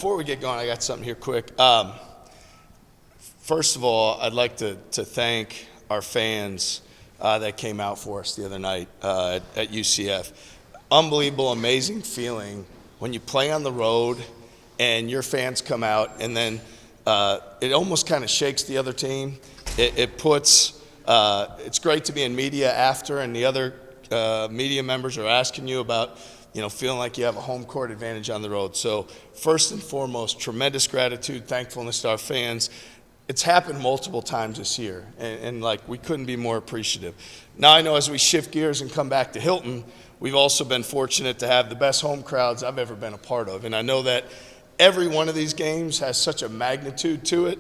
before we get going, I got something here quick. First of all, I'd like to thank our fans that came out for us the other night at UCF. Unbelievable, amazing feeling when you play on the road and your fans come out, and then it almost kind of shakes the other team. It puts it's great to be in media after, and the other media members are asking you about, feeling like you have a home court advantage on the road. So first and foremost, tremendous gratitude, thankfulness to our fans. It's happened multiple times this year, and we couldn't be more appreciative. Now I know as we shift gears and come back to Hilton, we've also been fortunate to have the best home crowds I've ever been a part of, and I know that every one of these games has such a magnitude to it.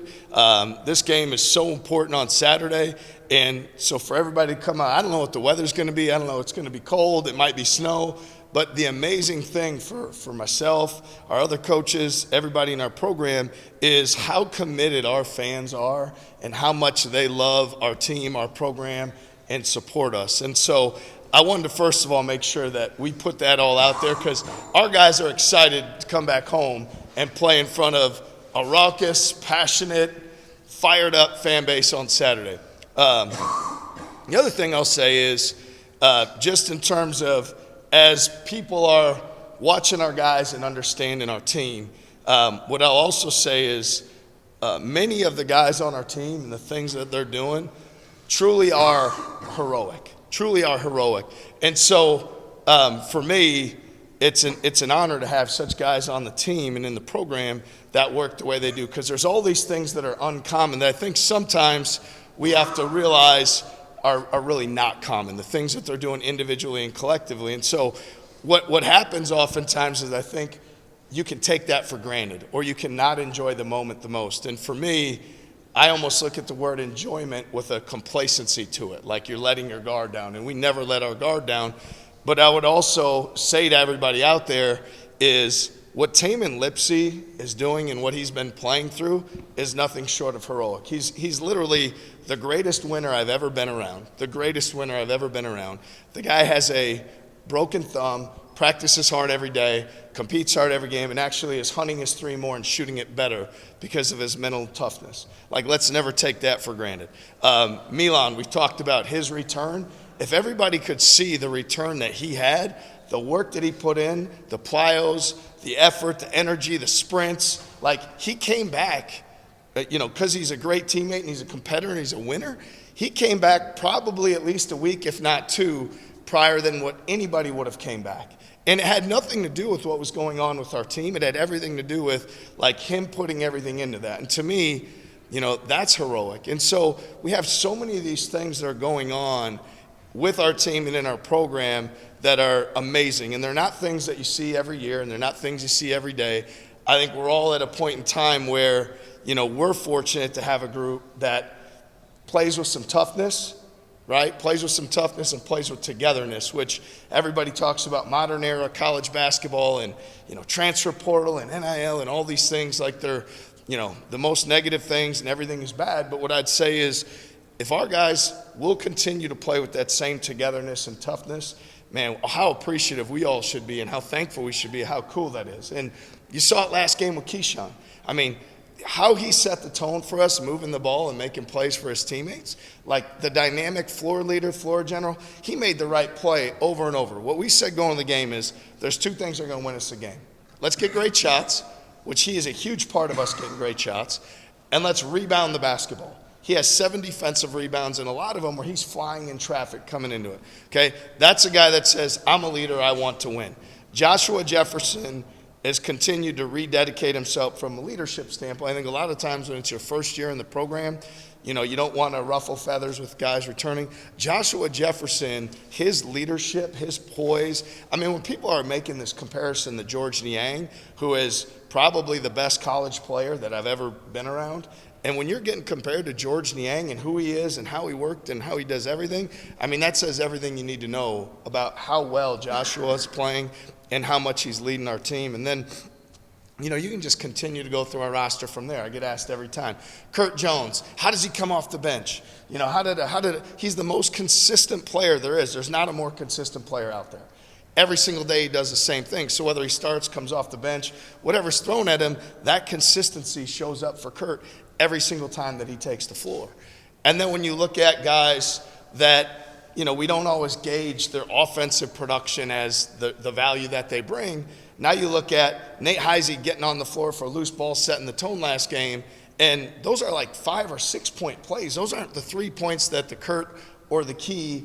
This game is so important on Saturday, and so for everybody to come out, I don't know what the weather's going to be. I don't know, it's going to be cold. It might be snow. But the amazing thing for myself, our other coaches, everybody in our program, is how committed our fans are and how much they love our team, our program, and support us. And so I wanted to first of all make sure that we put that all out there, because our guys are excited to come back home and play in front of a raucous, passionate, fired up fan base on Saturday. The other thing I'll say is just in terms of as people are watching our guys and understanding our team, what I'll also say is many of the guys on our team and the things that they're doing truly are heroic. And so for me, it's an honor to have such guys on the team and in the program that work the way they do, because there's all these things that are uncommon that I think sometimes we have to realize are really not common, the things that they're doing individually and collectively. And so what happens oftentimes is I think you can take that for granted, or you cannot enjoy the moment the most. And for me, I almost look at the word enjoyment with a complacency to it, like you're letting your guard down, and we never let our guard down. But I would also say to everybody out there is what Taman Lipsey is doing and what he's been playing through is nothing short of heroic. He's literally the greatest winner I've ever been around. The guy has a broken thumb, practices hard every day, competes hard every game, and actually is hunting his three more and shooting it better because of his mental toughness. Let's never take that for granted. Milan, we've talked about his return. If everybody could see the return that he had, the work that he put in, the plyos, the effort, the energy, the sprints, he came back, because he's a great teammate and he's a competitor and he's a winner. He came back probably at least a week, if not two, prior than what anybody would have came back. And it had nothing to do with what was going on with our team. It had everything to do with him putting everything into that. And to me, that's heroic. And so we have so many of these things that are going on with our team and in our program that are amazing. And they're not things that you see every year, and they're not things you see every day. I think we're all at a point in time where, we're fortunate to have a group that plays with some toughness, right? Plays with some toughness and plays with togetherness, which everybody talks about modern era college basketball and, transfer portal and NIL and all these things like they're, the most negative things and everything is bad. But what I'd say is if our guys will continue to play with that same togetherness and toughness, man, how appreciative we all should be and how thankful we should be, how cool that is. And you saw it last game with Keyshawn. I mean, how he set the tone for us, moving the ball and making plays for his teammates, the dynamic floor leader, floor general, he made the right play over and over. What we said going to the game is there's two things that are going to win us the game. Let's get great shots, which he is a huge part of us getting great shots, and let's rebound the basketball. He has 7 defensive rebounds, and a lot of them where he's flying in traffic coming into it. Okay, that's a guy that says, I'm a leader, I want to win. Joshua Jefferson has continued to rededicate himself from a leadership standpoint. I think a lot of times when it's your first year in the program, you don't want to ruffle feathers with guys returning. Joshua Jefferson, his leadership, his poise. I mean, when people are making this comparison to George Niang, who is probably the best college player that I've ever been around, and when you're getting compared to George Niang and who he is and how he worked and how he does everything, I mean, that says everything you need to know about how well Joshua is playing and how much he's leading our team. And then, you can just continue to go through our roster from there. I get asked every time. Kurt Jones, how does he come off the bench? He's the most consistent player there is. There's not a more consistent player out there. Every single day he does the same thing. So whether he starts, comes off the bench, whatever's thrown at him, that consistency shows up for Kurt every single time that he takes the floor. And then when you look at guys that, we don't always gauge their offensive production as the value that they bring. Now you look at Nate Heisey getting on the floor for a loose ball, setting the tone last game, and those are like 5 or 6 point plays. Those aren't the 3 points that the Kurt or the Key,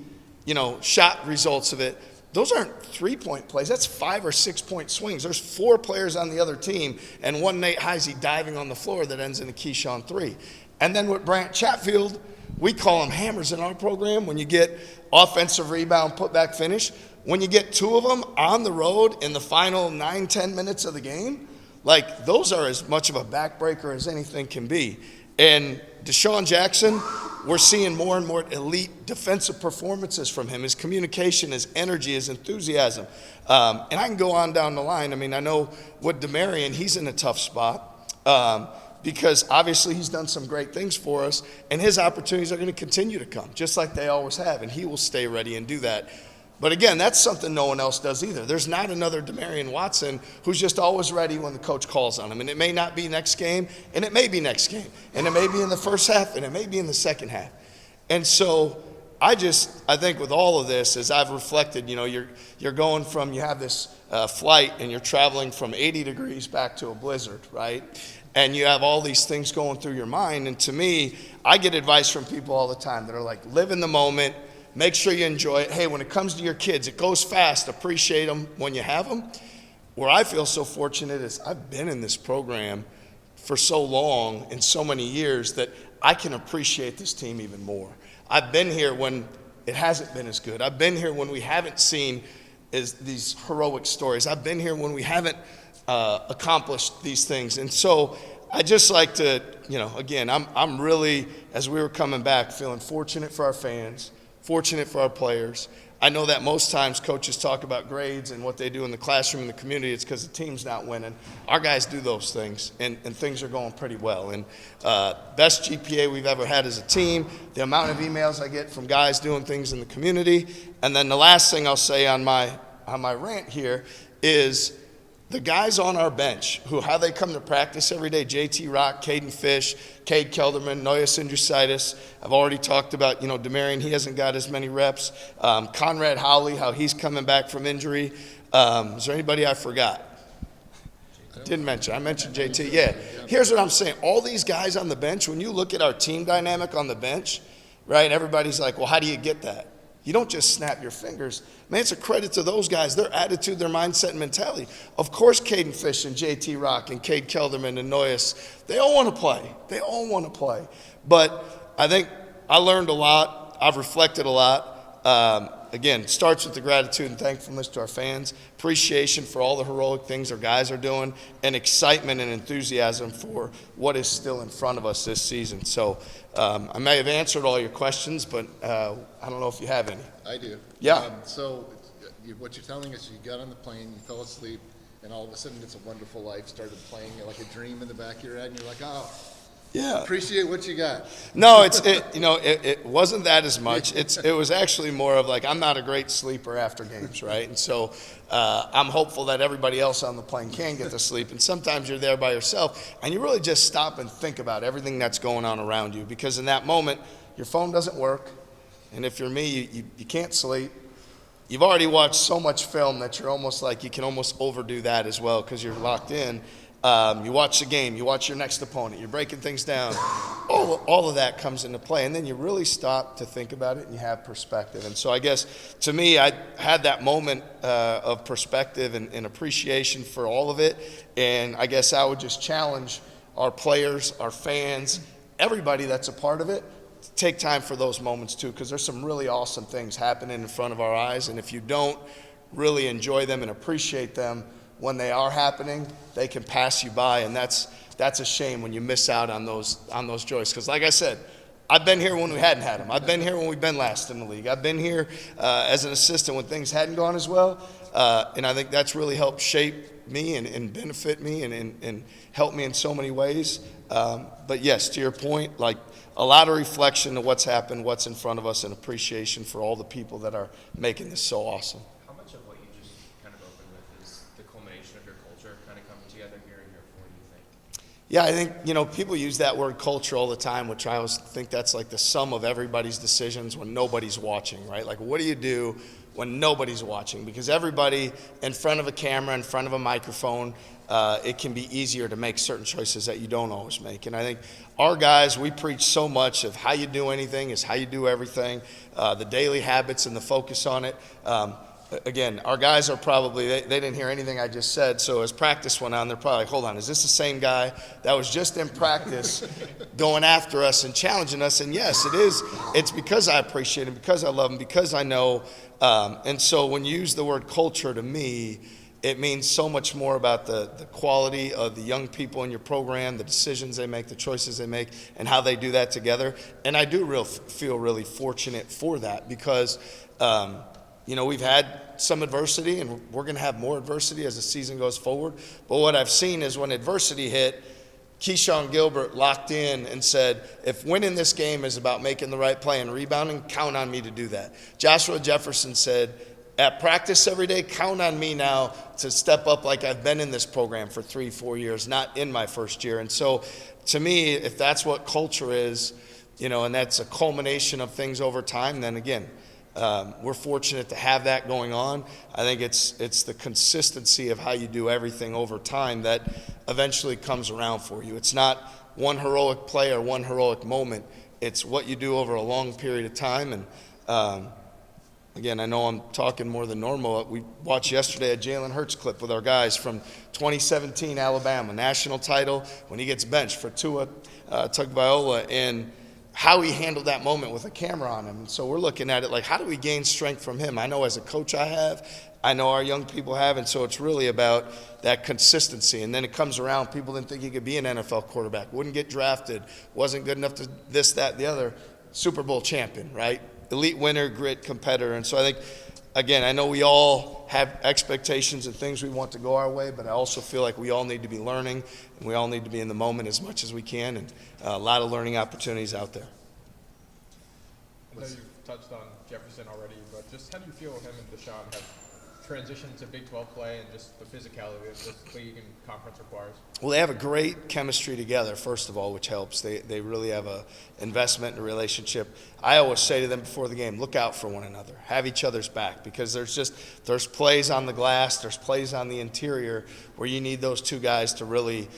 shot results of it. Those aren't 3-point plays. That's 5 or 6 point swings. There's 4 players on the other team and one Nate Heisey diving on the floor that ends in a Keyshawn 3. And then with Brant Chatfield, we call them hammers in our program. When you get offensive rebound, putback finish, when you get 2 of them on the road in the final 9-10 minutes of the game, like those are as much of a backbreaker as anything can be. And Deshaun Jackson, we're seeing more and more elite defensive performances from him. His communication, his energy, his enthusiasm. And I can go on down the line. I mean, I know with DeMarion, he's in a tough spot because obviously he's done some great things for us, and his opportunities are going to continue to come, just like they always have, and he will stay ready and do that. But again, that's something no one else does either. There's not another DeMarion Watson who's just always ready when the coach calls on him. And it may not be next game, and it may be next game. And it may be in the first half, and it may be in the second half. And so I think with all of this, as I've reflected, you're going from, you have this flight, and you're traveling from 80 degrees back to a blizzard, right? And you have all these things going through your mind. And to me, I get advice from people all the time that are like, live in the moment. Make sure you enjoy it. Hey, when it comes to your kids, it goes fast. Appreciate them when you have them. Where I feel so fortunate is I've been in this program for so long and so many years that I can appreciate this team even more. I've been here when it hasn't been as good. I've been here when we haven't seen these heroic stories. I've been here when we haven't accomplished these things. And so I just like to, again, I'm really, as we were coming back, feeling fortunate for our fans, fortunate for our players. I know that most times coaches talk about grades and what they do in the classroom and the community. It's because the team's not winning. Our guys do those things, and things are going pretty well. And best GPA we've ever had as a team, the amount of emails I get from guys doing things in the community. And then the last thing I'll say on my rant here is the guys on our bench, how they come to practice every day, JT Rock, Caden Fish, Cade Kelderman, Noyes Indrusitis. I've already talked about, DeMarion, he hasn't got as many reps. Conrad Howley, how he's coming back from injury. Is there anybody I forgot? Didn't mention. I mentioned JT. Yeah. Here's what I'm saying. All these guys on the bench, when you look at our team dynamic on the bench, right, everybody's like, well, how do you get that? You don't just snap your fingers. Man, it's a credit to those guys, their attitude, their mindset, and mentality. Of course, Caden Fish and JT Rock and Cade Kelderman and Noyes, they all want to play. They all want to play. But I think I learned a lot. I've reflected a lot. Again, it starts with the gratitude and thankfulness to our fans, appreciation for all the heroic things our guys are doing, and excitement and enthusiasm for what is still in front of us this season. So I may have answered all your questions, but I don't know if you have any. I do. Yeah. So what you're telling us, you got on the plane, you fell asleep, and all of a sudden It's a Wonderful Life started playing like a dream in the back of your head, and you're like, oh, yeah. Appreciate what you got. No, it wasn't that as much. It was actually more of like, I'm not a great sleeper after games, right? And so I'm hopeful that everybody else on the plane can get to sleep. And sometimes you're there by yourself, and you really just stop and think about everything that's going on around you, because in that moment, your phone doesn't work, and if you're me, you can't sleep. You've already watched so much film that you're almost like you can almost overdo that as well because you're locked in. You watch the game, you watch your next opponent, you're breaking things down. All of that comes into play, and then you really stop to think about it and you have perspective. And so I guess to me, I had that moment of perspective and appreciation for all of it. And I guess I would just challenge our players, our fans, everybody that's a part of it, to take time for those moments too, because there's some really awesome things happening in front of our eyes. And if you don't really enjoy them and appreciate them, when they are happening, they can pass you by, and that's a shame when you miss out on those joys. Because like I said, I've been here when we hadn't had them. I've been here when we've been last in the league. I've been here as an assistant when things hadn't gone as well, and I think that's really helped shape me and benefit me and help me in so many ways. But yes, to your point, like a lot of reflection of what's happened, what's in front of us, and appreciation for all the people that are making this so awesome. How much of what you just Yeah, I think, people use that word culture all the time, which I always think that's like the sum of everybody's decisions when nobody's watching, right? Like, what do you do when nobody's watching? Because everybody in front of a camera, in front of a microphone, it can be easier to make certain choices that you don't always make. And I think our guys, we preach so much of how you do anything is how you do everything, the daily habits and the focus on it. Again, our guys are probably, they didn't hear anything I just said, so as practice went on, they're probably like, hold on, is this the same guy that was just in practice going after us and challenging us? And yes, it is. It's because I appreciate him, because I love him, because I know. And so when you use the word culture, to me, it means so much more about the quality of the young people in your program, the decisions they make, the choices they make, and how they do that together. And I do feel really fortunate for that because we've had some adversity, and we're going to have more adversity as the season goes forward. But what I've seen is when adversity hit, Keyshawn Gilbert locked in and said, if winning this game is about making the right play and rebounding, count on me to do that. Joshua Jefferson said, at practice every day, count on me now to step up like I've been in this program for 3-4 years, not in my first year. And so to me, if that's what culture is, and that's a culmination of things over time, then again, we're fortunate to have that going on. I think it's the consistency of how you do everything over time that eventually comes around for you. It's not one heroic play or one heroic moment. It's what you do over a long period of time. And again, I know I'm talking more than normal. We watched yesterday a Jalen Hurts clip with our guys from 2017 Alabama, national title, when he gets benched for Tua Tagovailoa, and how he handled that moment with a camera on him. And so we're looking at it like, how do we gain strength from him? I know as a coach I know our young people have, and so it's really about that consistency. And then it comes around, people didn't think he could be an NFL quarterback, wouldn't get drafted, wasn't good enough to this, that, the other. Super Bowl champion, right? Elite winner, grit, competitor. And so I think, again, I know we all have expectations and things we want to go our way, but I also feel like we all need to be learning, and we all need to be in the moment as much as we can, and a lot of learning opportunities out there. I know you've touched on Jefferson already, but just how do you feel him and Deshaun have transitioned to Big 12 play and just the physicality that this league and conference requires? Well, they have a great chemistry together, first of all, which helps. They really have a investment in a relationship. I always say to them before the game, look out for one another. Have each other's back, because there's plays on the glass, there's plays on the interior where you need those two guys to really,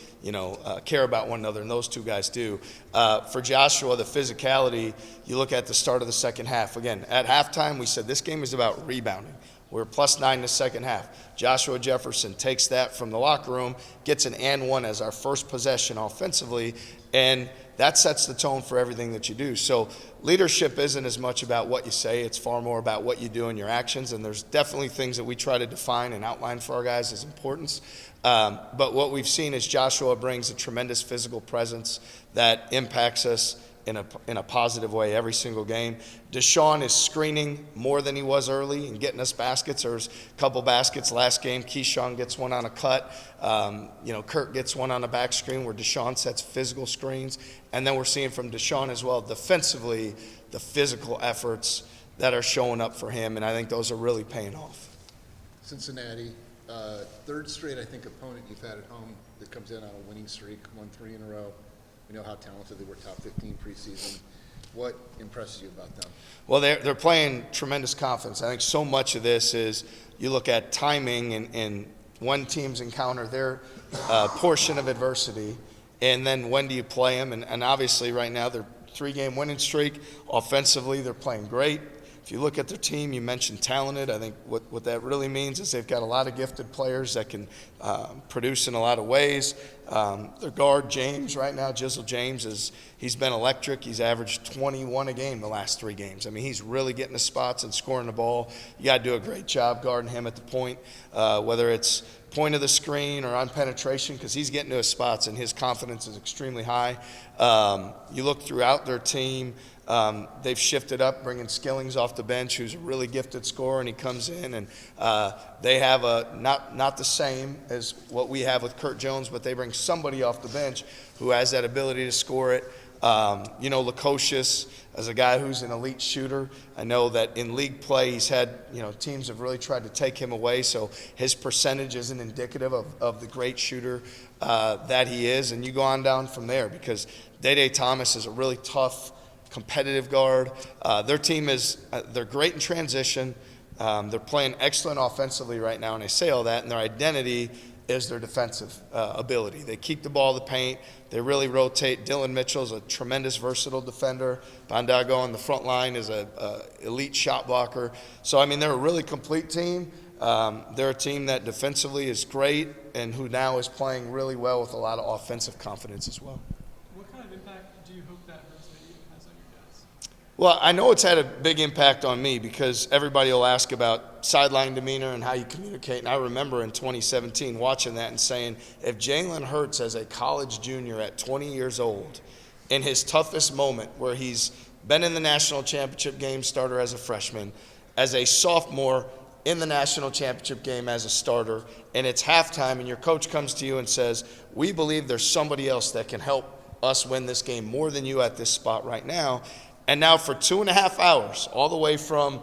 care about one another, and those two guys do. For Joshua, the physicality, you look at the start of the second half. Again, at halftime, we said this game is about rebounding. We're +9 in the second half. Joshua Jefferson takes that from the locker room, gets an and one as our first possession offensively, and that sets the tone for everything that you do. So leadership isn't as much about what you say, it's far more about what you do and your actions, and there's definitely things that we try to define and outline for our guys as importance. But what we've seen is Joshua brings a tremendous physical presence that impacts us in a positive way every single game. Deshaun is screening more than he was early and getting us baskets. There's a couple baskets last game. Keyshawn gets one on a cut. Kurt gets one on a back screen where Deshaun sets physical screens. And then we're seeing from Deshaun as well, defensively, the physical efforts that are showing up for him. And I think those are really paying off. Cincinnati, third straight, I think, opponent you've had at home that comes in on a winning streak, won 3 in a row. We know how talented they were, top 15 preseason. What impresses you about them? Well, they're playing tremendous confidence. I think so much of this is you look at timing and when teams encounter their portion of adversity, and then when do you play them? And obviously right now they're 3-game winning streak. Offensively, they're playing great. If you look at their team, you mentioned talented. I think what that really means is they've got a lot of gifted players that can produce in a lot of ways. Their guard, James, right now, Jizzle James, he's been electric. He's averaged 21 a game the last 3 games. I mean, he's really getting the spots and scoring the ball. You got to do a great job guarding him at the point, whether it's point of the screen or on penetration, because he's getting to his spots and his confidence is extremely high. You look throughout their team, they've shifted up, bringing Skillings off the bench, who's a really gifted scorer, and he comes in, and they have not the same as what we have with Kurt Jones, but they bring somebody off the bench who has that ability to score it. Lukosius, as a guy who's an elite shooter, I know that in league play he's had, teams have really tried to take him away, so his percentage isn't indicative of the great shooter that he is. And you go on down from there because Day Thomas is a really tough, competitive guard. Their team they're great in transition. They're playing excellent offensively right now, and I say all that, and their identity is their defensive ability. They keep the ball in the paint. They really rotate. Dylan Mitchell's a tremendous, versatile defender. Bondago on the front line is an elite shot blocker. So, they're a really complete team. They're a team that defensively is great and who now is playing really well with a lot of offensive confidence as well. What kind of impact do you hope that rotation has on your guys? Well, I know it's had a big impact on me because everybody will ask about sideline demeanor and how you communicate. And I remember in 2017 watching that and saying, if Jalen Hurts as a college junior at 20 years old, in his toughest moment where he's been in the national championship game starter as a freshman, as a sophomore in the national championship game as a starter, and it's halftime and your coach comes to you and says, we believe there's somebody else that can help us win this game more than you at this spot right now. And now for 2.5 hours, all the way from,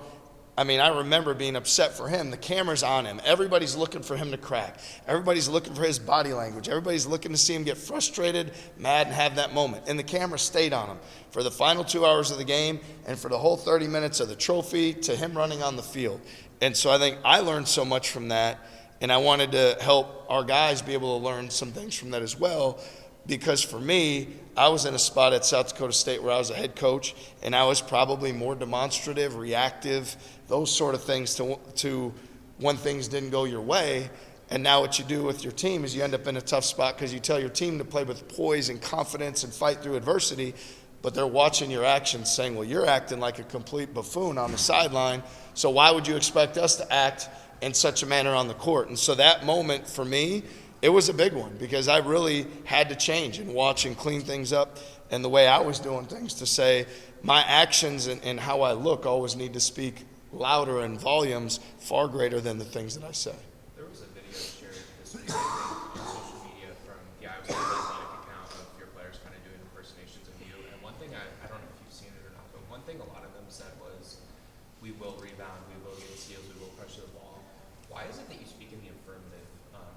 I remember being upset for him. The camera's on him. Everybody's looking for him to crack. Everybody's looking for his body language. Everybody's looking to see him get frustrated, mad, and have that moment. And the camera stayed on him for the final 2 hours of the game and for the whole 30 minutes of the trophy to him running on the field. And so I think I learned so much from that, and I wanted to help our guys be able to learn some things from that as well. Because for me, I was in a spot at South Dakota State where I was a head coach, and I was probably more demonstrative, reactive, those sort of things to when things didn't go your way. And now what you do with your team is you end up in a tough spot because you tell your team to play with poise and confidence and fight through adversity, but they're watching your actions saying, well, you're acting like a complete buffoon on the sideline, so why would you expect us to act in such a manner on the court? And so that moment for me, it was a big one because I really had to change and watch and clean things up and the way I was doing things to say my actions and how I look always need to speak louder in volumes far greater than the things that I say. There was a video shared this week on social media from the Iowa State Athletic account of your players kind of doing impersonations of you. And one thing, I don't know if you've seen it or not, but one thing a lot of them said was, we will rebound, we will get steals, we will pressure the ball. Why is it that you speak in the affirmative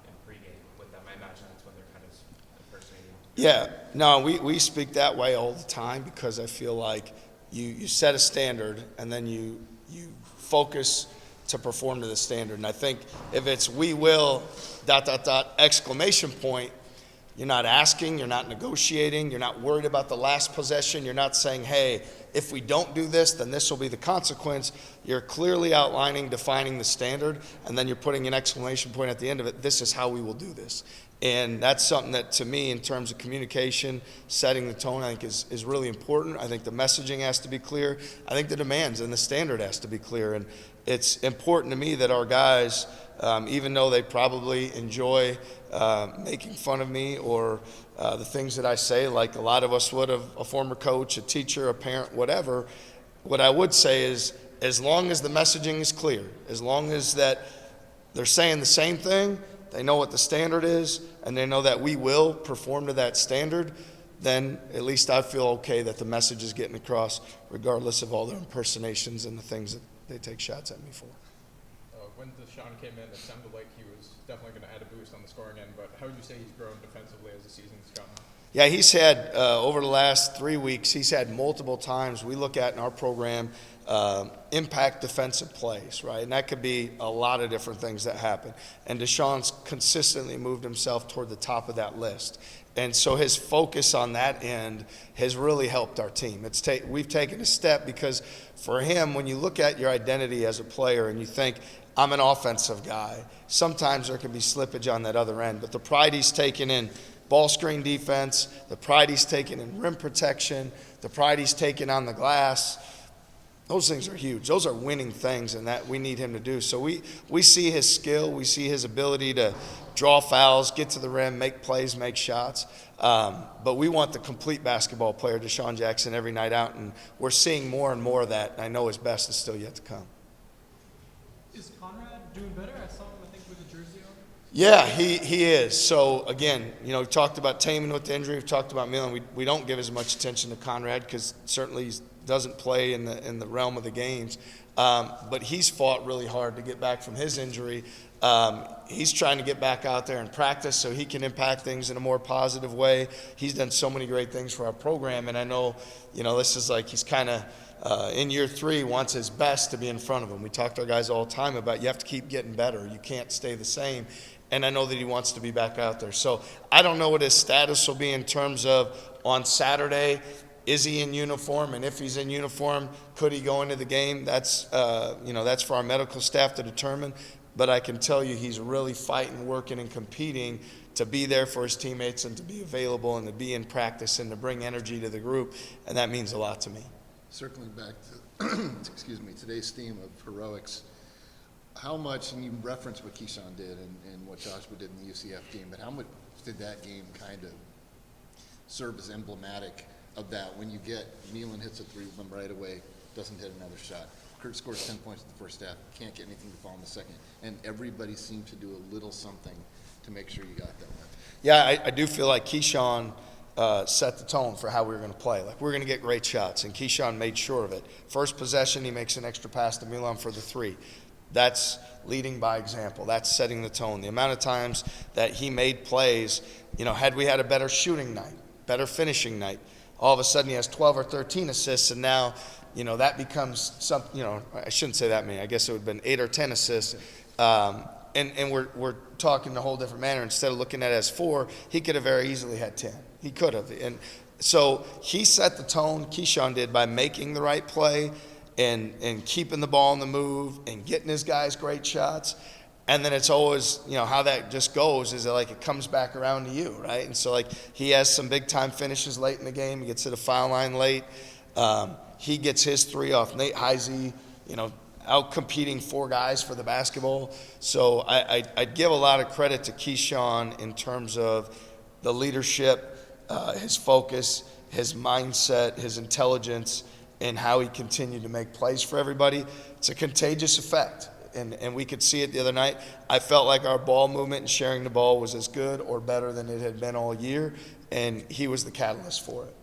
in pregame with them? I imagine that's when they're kind of impersonating. Yeah, no, we speak that way all the time because I feel like you set a standard and then you focus to perform to the standard. And I think if it's we will, ... exclamation point, you're not asking, you're not negotiating, you're not worried about the last possession, you're not saying, hey, if we don't do this, then this will be the consequence. You're clearly outlining, defining the standard, and then you're putting an exclamation point at the end of it. This is how we will do this. And that's something that, to me, in terms of communication, setting the tone, I think is really important. I think the messaging has to be clear. I think the demands and the standard has to be clear. And it's important to me that our guys, even though they probably enjoy making fun of me or the things that I say, like a lot of us would of a former coach, a teacher, a parent, whatever, what I would say is as long as the messaging is clear, as long as that they're saying the same thing, they know what the standard is, and they know that we will perform to that standard, then at least I feel okay that the message is getting across regardless of all their impersonations and the things that they take shots at me for. When Deshaun came in, it sounded like he was definitely going to add a boost on the scoring end, but how would you say he's grown defensively as the season's gone on? Yeah, he's had, over the last 3 weeks, he's had multiple times we look at in our program impact defensive plays, right? And that could be a lot of different things that happen. And Deshaun's consistently moved himself toward the top of that list. And so his focus on that end has really helped our team. We've taken a step because for him, when you look at your identity as a player and you think, I'm an offensive guy, sometimes there can be slippage on that other end. But the pride he's taken in ball screen defense, the pride he's taken in rim protection, the pride he's taken on the glass, those things are huge. Those are winning things, and that we need him to do. So we see his skill. We see his ability to draw fouls, get to the rim, make plays, make shots. But we want the complete basketball player, Deshaun Jackson, every night out, and we're seeing more and more of that. And I know his best is still yet to come. Is Conrad doing better? I saw him, I think, with a jersey on. Yeah, he is. So again, we talked about Taman with the injury. We've talked about Milan. We don't give as much attention to Conrad because certainly he doesn't play in the realm of the games. But he's fought really hard to get back from his injury. He's trying to get back out there and practice so he can impact things in a more positive way. He's done so many great things for our program, and I know, this is like he's kind of in year 3 wants his best to be in front of him. We talk to our guys all the time about you have to keep getting better. You can't stay the same. And I know that he wants to be back out there. So I don't know what his status will be in terms of on Saturday, is he in uniform? And if he's in uniform, could he go into the game? That's for our medical staff to determine. But I can tell you he's really fighting, working, and competing to be there for his teammates and to be available and to be in practice and to bring energy to the group. And that means a lot to me. Circling back to, today's theme of heroics, how much, and you referenced what Keyshawn did and what Joshua did in the UCF game, but how much did that game kind of serve as emblematic of that? When you get Milan hits a three of them right away, doesn't hit another shot. Kurt scores 10 points in the first half, can't get anything to fall in the second, and everybody seemed to do a little something to make sure you got that one. Yeah, I do feel like Keyshawn set the tone for how we were going to play. Like, we're going to get great shots, and Keyshawn made sure of it. First possession, he makes an extra pass to Milan for the 3. That's leading by example. That's setting the tone. The amount of times that he made plays, had we had a better shooting night, better finishing night, all of a sudden he has 12 or 13 assists, and now, that becomes something, I shouldn't say that many. I guess it would have been 8 or 10 assists. And we're talking in a whole different manner. Instead of looking at it as 4, he could have very easily had 10. He could have. And so he set the tone, Keyshawn did, by making the right play, and keeping the ball on the move and getting his guys great shots. And then it's always, how that just goes is that, like, it comes back around to you, right? And so, like, he has some big-time finishes late in the game. He gets to the foul line late. He gets his 3 off Nate Heisey, out competing 4 guys for the basketball. So I'd give a lot of credit to Keyshawn in terms of the leadership, his focus, his mindset, his intelligence, and how he continued to make plays for everybody. It's a contagious effect, and we could see it the other night. I felt like our ball movement and sharing the ball was as good or better than it had been all year, and he was the catalyst for it.